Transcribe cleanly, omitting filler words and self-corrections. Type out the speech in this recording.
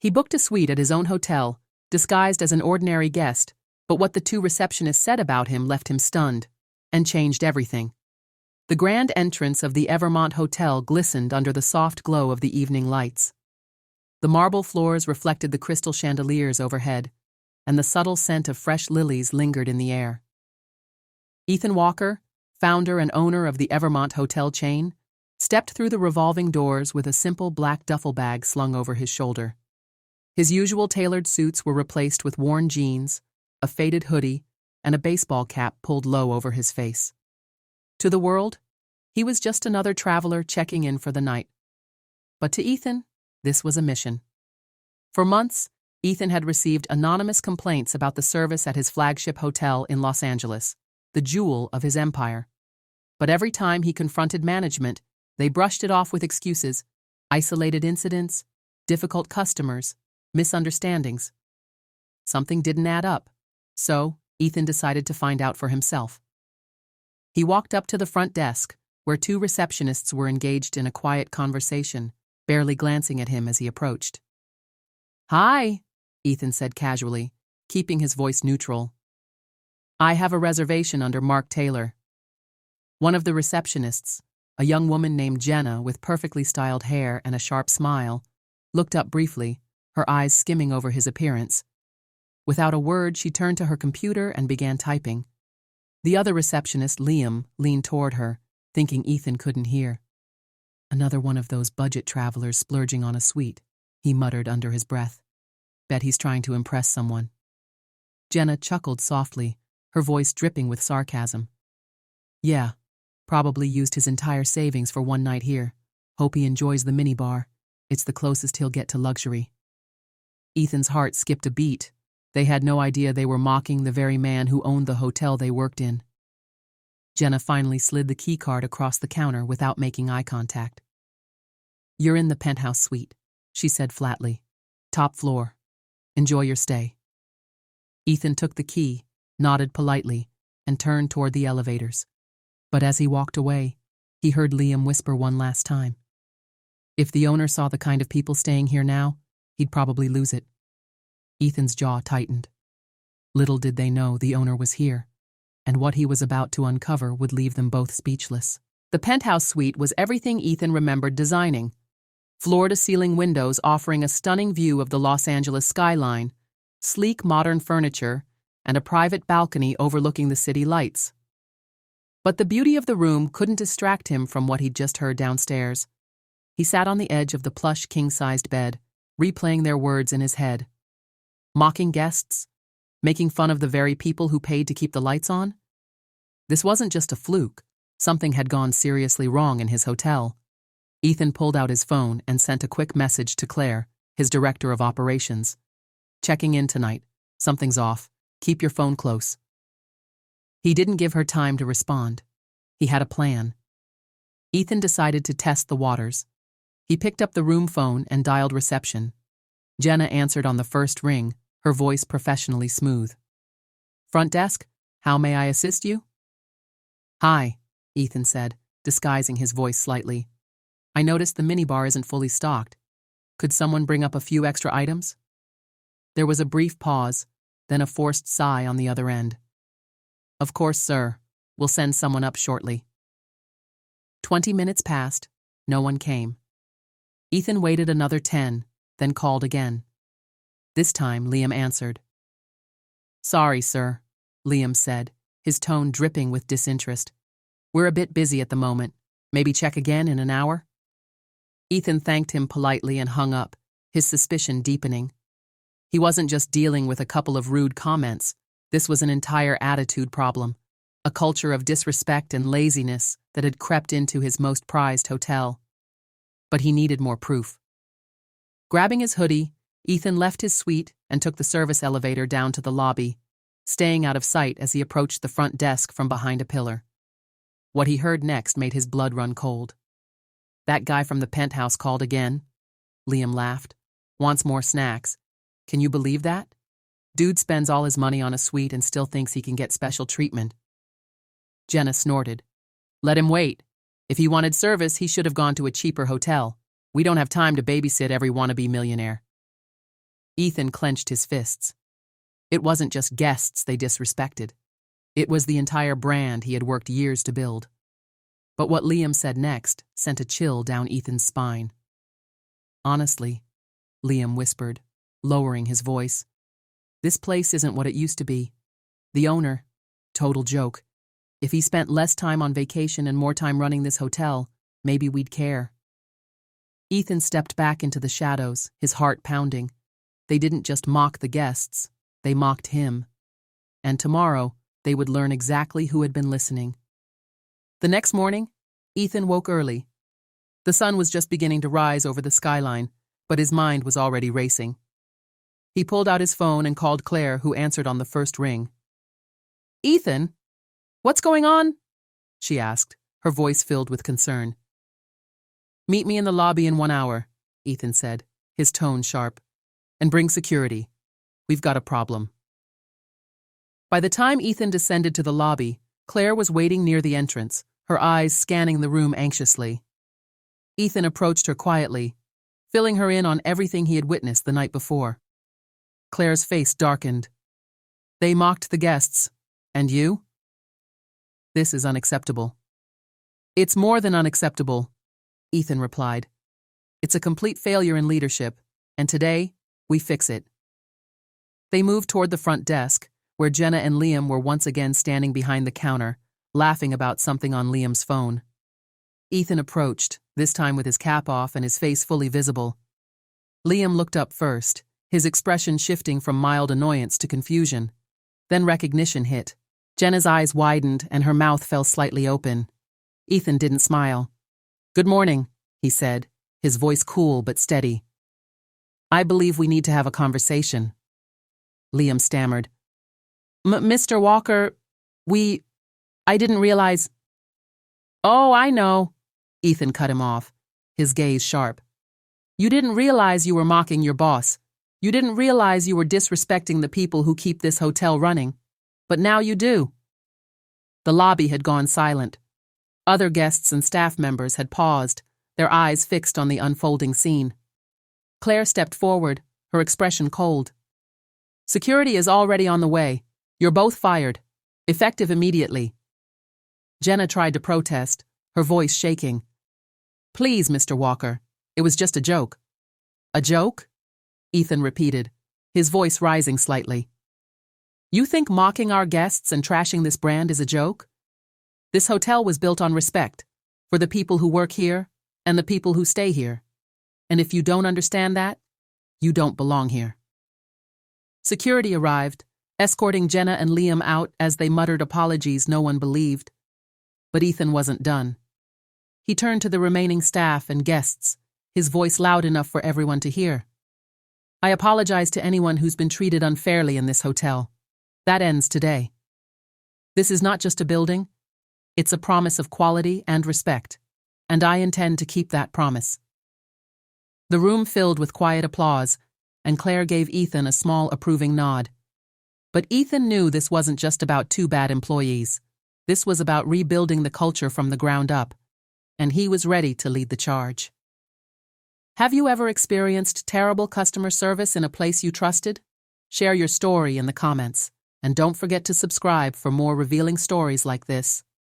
He booked a suite at his own hotel, disguised as an ordinary guest, but what the two receptionists said about him left him stunned and changed everything. The grand entrance of the Evermont Hotel glistened under the soft glow of the evening lights. The marble floors reflected the crystal chandeliers overhead, and the subtle scent of fresh lilies lingered in the air. Ethan Walker, founder and owner of the Evermont Hotel chain, stepped through the revolving doors with a simple black duffel bag slung over his shoulder. His usual tailored suits were replaced with worn jeans, a faded hoodie, and a baseball cap pulled low over his face. To the world, he was just another traveler checking in for the night. But to Ethan, this was a mission. For months, Ethan had received anonymous complaints about the service at his flagship hotel in Los Angeles, the jewel of his empire. But every time he confronted management, they brushed it off with excuses, isolated incidents, difficult customers, misunderstandings. Something didn't add up, so Ethan decided to find out for himself. He walked up to the front desk, where two receptionists were engaged in a quiet conversation, barely glancing at him as he approached. "Hi," Ethan said casually, keeping his voice neutral. "I have a reservation under Mark Taylor." One of the receptionists, a young woman named Jenna with perfectly styled hair and a sharp smile, looked up briefly, her eyes skimming over his appearance. Without a word, she turned to her computer and began typing. The other receptionist, Liam, leaned toward her, thinking Ethan couldn't hear. "Another one of those budget travelers splurging on a suite," he muttered under his breath. "Bet he's trying to impress someone." Jenna chuckled softly, her voice dripping with sarcasm. "Yeah, probably used his entire savings for one night here. Hope he enjoys the minibar. It's the closest he'll get to luxury." Ethan's heart skipped a beat. They had no idea they were mocking the very man who owned the hotel they worked in. Jenna finally slid the keycard across the counter without making eye contact. "You're in the penthouse suite," she said flatly. "Top floor. Enjoy your stay." Ethan took the key, nodded politely, and turned toward the elevators. But as he walked away, he heard Liam whisper one last time. If the owner saw the kind of people staying here now, he'd probably lose it. Ethan's jaw tightened. Little did they know the owner was here, and what he was about to uncover would leave them both speechless. The penthouse suite was everything Ethan remembered designing. Floor-to-ceiling windows offering a stunning view of the Los Angeles skyline, sleek modern furniture, and a private balcony overlooking the city lights. But the beauty of the room couldn't distract him from what he'd just heard downstairs. He sat on the edge of the plush king-sized bed, replaying their words in his head. Mocking guests? Making fun of the very people who paid to keep the lights on? This wasn't just a fluke. Something had gone seriously wrong in his hotel. Ethan pulled out his phone and sent a quick message to Claire, his director of operations. "Checking in tonight. Something's off. Keep your phone close." He didn't give her time to respond. He had a plan. Ethan decided to test the waters. He picked up the room phone and dialed reception. Jenna answered on the first ring, her voice professionally smooth. "Front desk, how may I assist you?" "Hi," Ethan said, disguising his voice slightly. "I noticed the minibar isn't fully stocked. Could someone bring up a few extra items?" There was a brief pause, then a forced sigh on the other end. "Of course, sir. We'll send someone up shortly." 20 minutes passed. No one came. Ethan waited another 10, then called again. This time, Liam answered. "Sorry, sir," Liam said, his tone dripping with disinterest. "We're a bit busy at the moment. Maybe check again in an hour?" Ethan thanked him politely and hung up, his suspicion deepening. He wasn't just dealing with a couple of rude comments. This was an entire attitude problem, a culture of disrespect and laziness that had crept into his most prized hotel. But he needed more proof. Grabbing his hoodie, Ethan left his suite and took the service elevator down to the lobby, staying out of sight as he approached the front desk from behind a pillar. What he heard next made his blood run cold. "That guy from the penthouse called again," Liam laughed. "Wants more snacks. Can you believe that? Dude spends all his money on a suite and still thinks he can get special treatment." Jenna snorted. "Let him wait. If he wanted service, he should have gone to a cheaper hotel. We don't have time to babysit every wannabe millionaire." Ethan clenched his fists. It wasn't just guests they disrespected. It was the entire brand he had worked years to build. But what Liam said next sent a chill down Ethan's spine. Honestly, Liam whispered, lowering his voice, this place isn't what it used to be. The owner, total joke. If he spent less time on vacation and more time running this hotel, maybe we'd care. Ethan stepped back into the shadows, his heart pounding. They didn't just mock the guests, they mocked him. And tomorrow, they would learn exactly who had been listening. The next morning, Ethan woke early. The sun was just beginning to rise over the skyline, but his mind was already racing. He pulled out his phone and called Claire, who answered on the first ring. "Ethan, what's going on?" she asked, her voice filled with concern. "Meet me in the lobby in 1 hour," Ethan said, his tone sharp. "And bring security. We've got a problem." By the time Ethan descended to the lobby, Claire was waiting near the entrance, her eyes scanning the room anxiously. Ethan approached her quietly, filling her in on everything he had witnessed the night before. Claire's face darkened. "They mocked the guests. And you?" "This is unacceptable." "It's more than unacceptable," Ethan replied. "It's a complete failure in leadership, and today, we fix it." They moved toward the front desk, where Jenna and Liam were once again standing behind the counter, laughing about something on Liam's phone. Ethan approached, this time with his cap off and his face fully visible. Liam looked up first, his expression shifting from mild annoyance to confusion. Then recognition hit. Jenna's eyes widened and her mouth fell slightly open. Ethan didn't smile. "Good morning," he said, his voice cool but steady. "I believe we need to have a conversation." Liam stammered. Mr. Walker, I didn't realize." "Oh, I know," Ethan cut him off, his gaze sharp. "You didn't realize you were mocking your boss. You didn't realize you were disrespecting the people who keep this hotel running. But now you do." The lobby had gone silent. Other guests and staff members had paused, their eyes fixed on the unfolding scene. Claire stepped forward, her expression cold. "Security is already on the way. You're both fired. Effective immediately." Jenna tried to protest, her voice shaking. "Please, Mr. Walker, it was just a joke." "A joke?" Ethan repeated, his voice rising slightly. "You think mocking our guests and trashing this brand is a joke? This hotel was built on respect, for the people who work here and the people who stay here. And if you don't understand that, you don't belong here." Security arrived, escorting Jenna and Liam out as they muttered apologies no one believed. But Ethan wasn't done. He turned to the remaining staff and guests, his voice loud enough for everyone to hear. "I apologize to anyone who's been treated unfairly in this hotel. That ends today. This is not just a building, it's a promise of quality and respect, and I intend to keep that promise." The room filled with quiet applause, and Claire gave Ethan a small approving nod. But Ethan knew this wasn't just about two bad employees. This was about rebuilding the culture from the ground up, and he was ready to lead the charge. Have you ever experienced terrible customer service in a place you trusted? Share your story in the comments, and don't forget to subscribe for more revealing stories like this.